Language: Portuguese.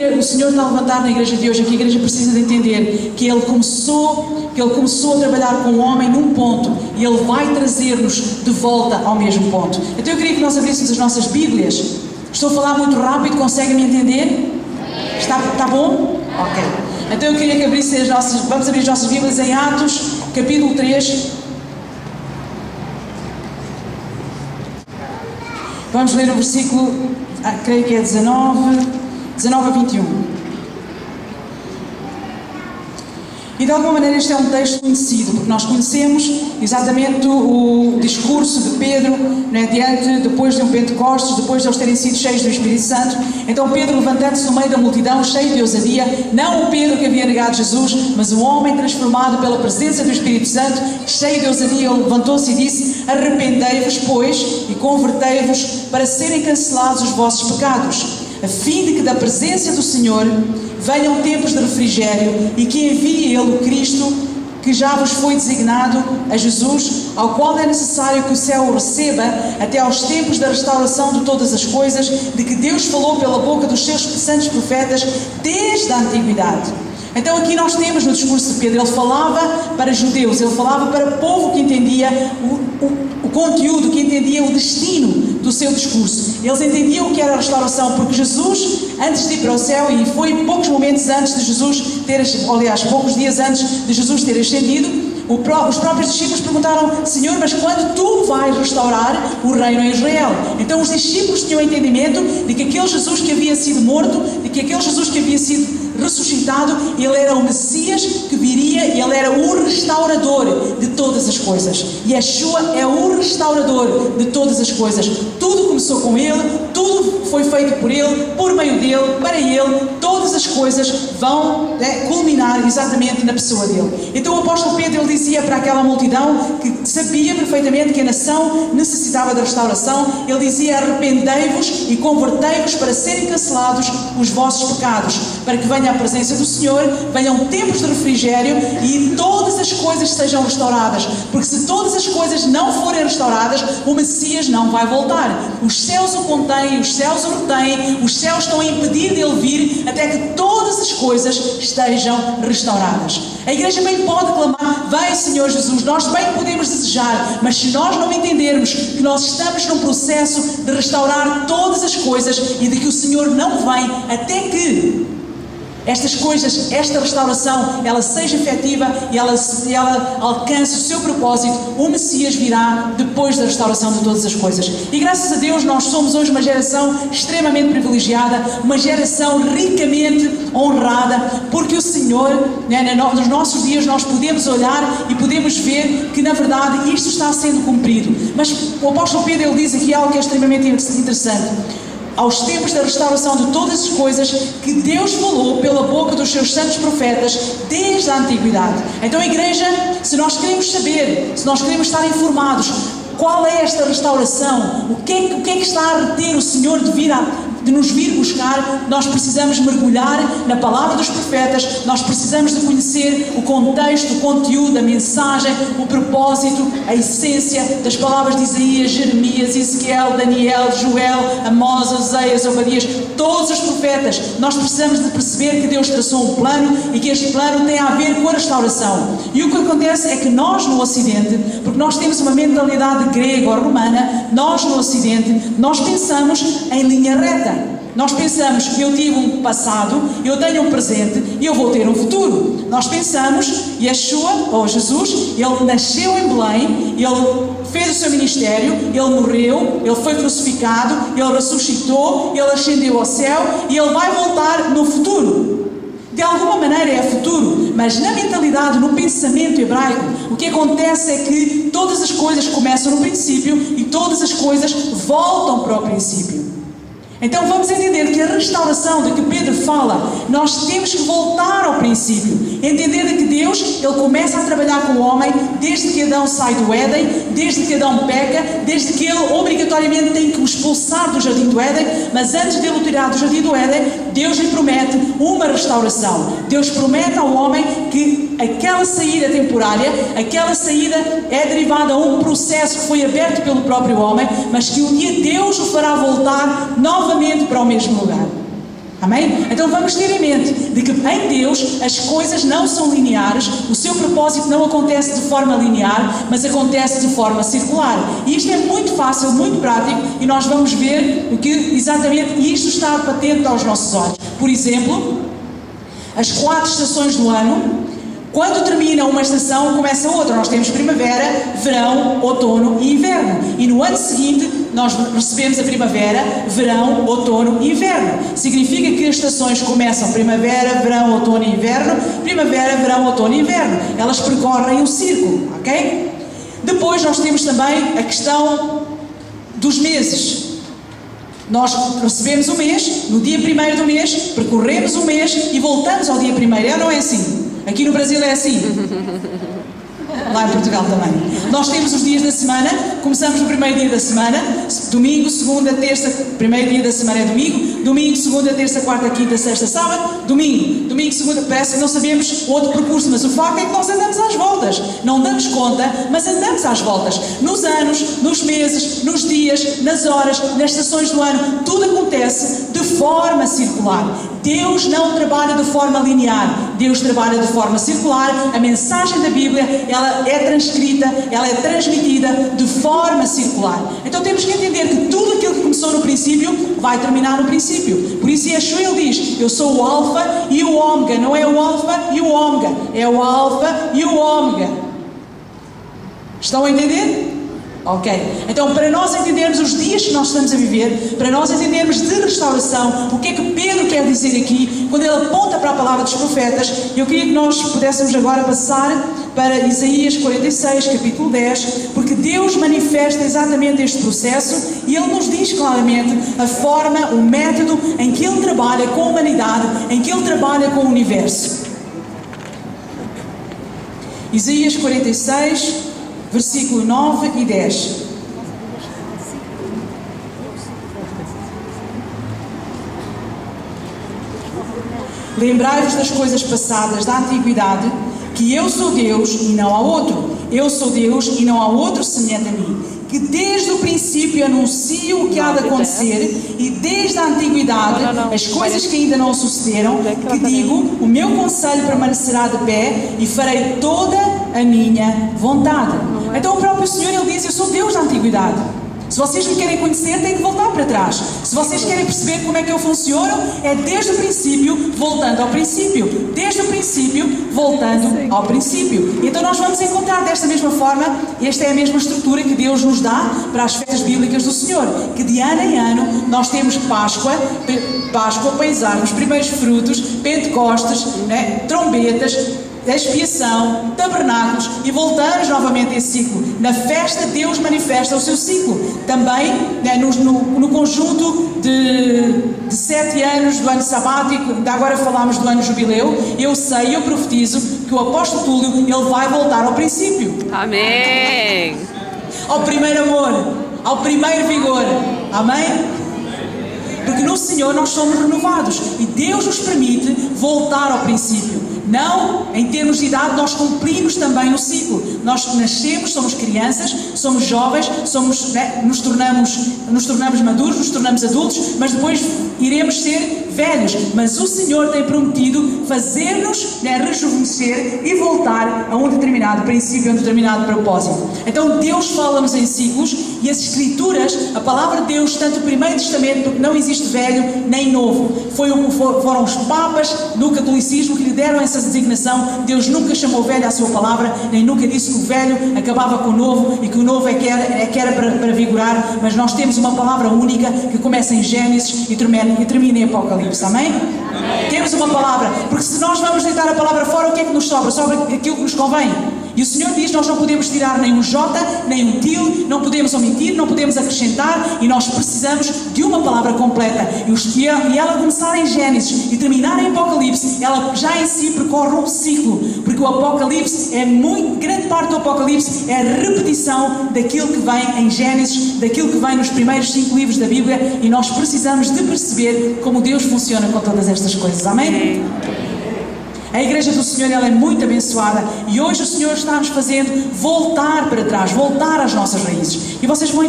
O Senhor está a levantar na igreja de hoje, que a igreja precisa de entender que Ele começou a trabalhar com o homem num ponto e Ele vai trazer-nos de volta ao mesmo ponto. Então eu queria que nós abríssemos as nossas Bíblias. Estou a falar muito rápido, conseguem-me entender? Está bom? Ok. Então eu queria que abrissem vamos abrir as nossas Bíblias em Atos, capítulo 3. Vamos ler o versículo, creio que é 19 a 21. E de alguma maneira este é um texto conhecido, porque nós conhecemos exatamente o discurso de Pedro, depois de um Pentecostes, depois de eles terem sido cheios do Espírito Santo. Então Pedro, levantando-se no meio da multidão, cheio de ousadia, não o Pedro que havia negado Jesus, mas o homem transformado pela presença do Espírito Santo, cheio de ousadia, ele levantou-se e disse: arrependei-vos, pois, e convertei-vos para serem cancelados os vossos pecados, a fim de que da presença do Senhor venham tempos de refrigério e que envie Ele o Cristo, que já vos foi designado, a Jesus, ao qual é necessário que o céu o receba até aos tempos da restauração de todas as coisas, de que Deus falou pela boca dos seus santos profetas desde a antiguidade. Então aqui nós temos no discurso de Pedro, ele falava para judeus, ele falava para o povo que entendia o conteúdo, que entendia o destino do seu discurso. Eles entendiam o que era a restauração, porque Jesus, antes de ir para o céu, e foi poucos momentos antes de Jesus ter, aliás, poucos dias antes de Jesus ter ascendido, os próprios discípulos perguntaram: Senhor, mas quando tu vais restaurar o reino em Israel? Então os discípulos tinham entendimento de que aquele Jesus que havia sido morto, de que aquele Jesus que havia sido ressuscitado, ele era o Messias que viria e ele era o restaurador de todas as coisas. Yeshua é o restaurador de todas as coisas. Tudo começou com ele, tudo foi feito por ele, por meio dele, para ele. Todas as coisas vão culminar exatamente na pessoa dele. Então o apóstolo Pedro, ele dizia para aquela multidão que sabia perfeitamente que a nação necessitava da restauração, ele dizia: arrependei-vos e convertei-vos para serem cancelados os vossos pecados, para que venha a presença do Senhor, venham tempos de refrigério e todas as coisas sejam restauradas, porque se todas as coisas não forem restauradas, o Messias não vai voltar. Os céus o contêm, os céus o retêm, os céus estão a impedir dele vir até que todas as coisas estejam restauradas. A igreja bem pode clamar: vem Senhor Jesus, nós bem podemos desejar, mas se nós não entendermos que nós estamos num processo de restaurar todas as coisas e de que o Senhor não vem até que estas coisas, esta restauração, ela seja efetiva e ela alcance o seu propósito, o Messias virá depois da restauração de todas as coisas. E graças a Deus nós somos hoje uma geração extremamente privilegiada, uma geração ricamente honrada, porque o Senhor, nos nossos dias nós podemos olhar e podemos ver que na verdade isto está sendo cumprido. Mas o apóstolo Pedro, ele diz aqui algo que é extremamente interessante: aos tempos da restauração de todas as coisas que Deus falou pela boca dos seus santos profetas desde a antiguidade. Então, a igreja, se nós queremos saber, se nós queremos estar informados qual é esta restauração, o que é que está a reter o Senhor de nos vir buscar, nós precisamos mergulhar na palavra dos profetas, nós precisamos de conhecer o contexto, o conteúdo, a mensagem, o propósito, a essência das palavras de Isaías, Jeremias, Ezequiel, Daniel, Joel, Amós, Oseias, Obadias, todos os profetas. Nós precisamos de perceber que Deus traçou um plano e que este plano tem a ver com a restauração. E o que acontece é que nós no Ocidente, porque nós temos uma mentalidade grega ou romana, nós no Ocidente, nós pensamos em linha reta. Nós pensamos que eu tive um passado, eu tenho um presente e eu vou ter um futuro. Nós pensamos, Yeshua, ou Jesus, ele nasceu em Belém, ele fez o seu ministério, ele morreu, ele foi crucificado, ele ressuscitou, ele ascendeu ao céu e ele vai voltar no futuro. De alguma maneira é futuro, mas na mentalidade, no pensamento hebraico, o que acontece é que todas as coisas começam no princípio e todas as coisas voltam para o princípio. Então vamos entender que a restauração de que Pedro fala, nós temos que voltar ao princípio, entender que Deus, ele começa a trabalhar com o homem desde que Adão sai do Éden, desde que Adão peca, desde que ele obrigatoriamente tem que o expulsar do jardim do Éden, mas antes de ele o tirar do jardim do Éden, Deus lhe promete uma restauração. Deus promete ao homem que aquela saída temporária, aquela saída é derivada a um processo que foi aberto pelo próprio homem, mas que um dia Deus o fará voltar novamente para o mesmo lugar. Amém? Então vamos ter em mente de que em Deus as coisas não são lineares, o seu propósito não acontece de forma linear, mas acontece de forma circular. E isto é muito fácil, muito prático, e nós vamos ver o que exatamente isto está patente aos nossos olhos. Por exemplo, as 4 estações do ano, quando termina uma estação, começa outra. Nós temos primavera, verão, outono e inverno. E no ano seguinte, nós recebemos a primavera, verão, outono e inverno. Significa que as estações começam primavera, verão, outono e inverno, primavera, verão, outono e inverno. Elas percorrem um círculo, ok? Depois nós temos também a questão dos meses. Nós recebemos o mês, no dia 1º do mês, percorremos o mês e voltamos ao dia 1º. Não é assim? Aqui no Brasil é assim. Lá em Portugal também. Nós temos os dias da semana, começamos no primeiro dia da semana, domingo, segunda, terça, primeiro dia da semana é domingo, segunda, terça, quarta, quinta, sexta, sábado, domingo, segunda, parece que não sabemos o outro percurso, mas o facto é que nós andamos às voltas. Não damos conta, mas andamos às voltas. Nos anos, nos meses, nos dias, nas horas, nas estações do ano, tudo acontece de forma circular. Deus não trabalha de forma linear, Deus trabalha de forma circular. A mensagem da Bíblia, ela é transcrita, ela é transmitida de forma circular. Então temos que entender que tudo aquilo que começou no princípio vai terminar no princípio. Por isso Yeshua ele diz, eu sou o Alfa e o Ômega. Não é o Alfa e o Ômega, é o Alfa e o Ômega. Estão a entender? Ok, então para nós entendermos os dias que nós estamos a viver, para nós entendermos de restauração, o que é que Pedro quer dizer aqui, quando ele aponta para a palavra dos profetas, eu queria que nós pudéssemos agora passar para Isaías 46, capítulo 10, porque Deus manifesta exatamente este processo e Ele nos diz claramente a forma, o método em que Ele trabalha com a humanidade, em que Ele trabalha com o universo. Isaías 46, versículo 9 e 10. Lembrai-vos das coisas passadas da antiguidade, que eu sou Deus e não há outro. Eu sou Deus e não há outro semelhante a mim. Que desde o princípio anuncio o que há de acontecer e desde a antiguidade as coisas que ainda não sucederam, que digo, o meu conselho permanecerá de pé e farei toda a minha vontade. Então o próprio Senhor ele diz, eu sou Deus da antiguidade. Se vocês me querem conhecer, têm que voltar para trás. Se vocês querem perceber como é que eu funciono, é desde o princípio, voltando ao princípio. Desde o princípio, voltando ao princípio. Então nós vamos encontrar desta mesma forma, esta é a mesma estrutura que Deus nos dá para as festas bíblicas do Senhor. Que de ano em ano nós temos Páscoa, Pães, os primeiros frutos, Pentecostes, trombetas, expiação, tabernáculos e voltamos novamente a esse ciclo. Na festa Deus manifesta o seu ciclo. Também no conjunto de 7 anos do ano sabático, ainda agora falámos do ano jubileu, eu profetizo que o apóstolo Túlio ele vai voltar ao princípio. Amém. Ao primeiro amor, ao primeiro vigor. Amém? Porque no Senhor nós somos renovados e Deus nos permite voltar ao princípio. Não, em termos de idade, nós cumprimos também o ciclo. Nós nascemos, somos crianças, somos jovens, nos tornamos maduros, nos tornamos adultos, mas depois iremos ser velhos. Mas o Senhor tem prometido fazer-nos rejuvenescer e voltar a um determinado princípio, a um determinado propósito. Então Deus fala-nos em ciclos e as Escrituras, a palavra de Deus, tanto o Primeiro Testamento, porque não existe velho nem novo. Foram os papas no catolicismo que lhe deram essa designação. Deus nunca chamou velho à sua palavra, nem nunca disse que o velho acabava com o novo e que o novo é que era para vigorar, mas nós temos uma palavra única que começa em Gênesis e termina em Apocalipse. Amém? Amém. Temos uma palavra, porque se nós vamos deitar a palavra fora, o que é que nos sobra? Sobra aquilo que nos convém. E o Senhor diz, nós não podemos tirar nem um J, nem um til, não podemos omitir, não podemos acrescentar, e nós precisamos de uma palavra completa. E ela começar em Gênesis e terminar em Apocalipse, ela já em si percorre um ciclo, porque o Apocalipse grande parte do Apocalipse é a repetição daquilo que vem em Gênesis, daquilo que vem nos primeiros 5 livros da Bíblia, e nós precisamos de perceber como Deus funciona com todas estas coisas. Amém? A Igreja do Senhor ela é muito abençoada e hoje o Senhor está nos fazendo voltar para trás, voltar às nossas raízes. E vocês vão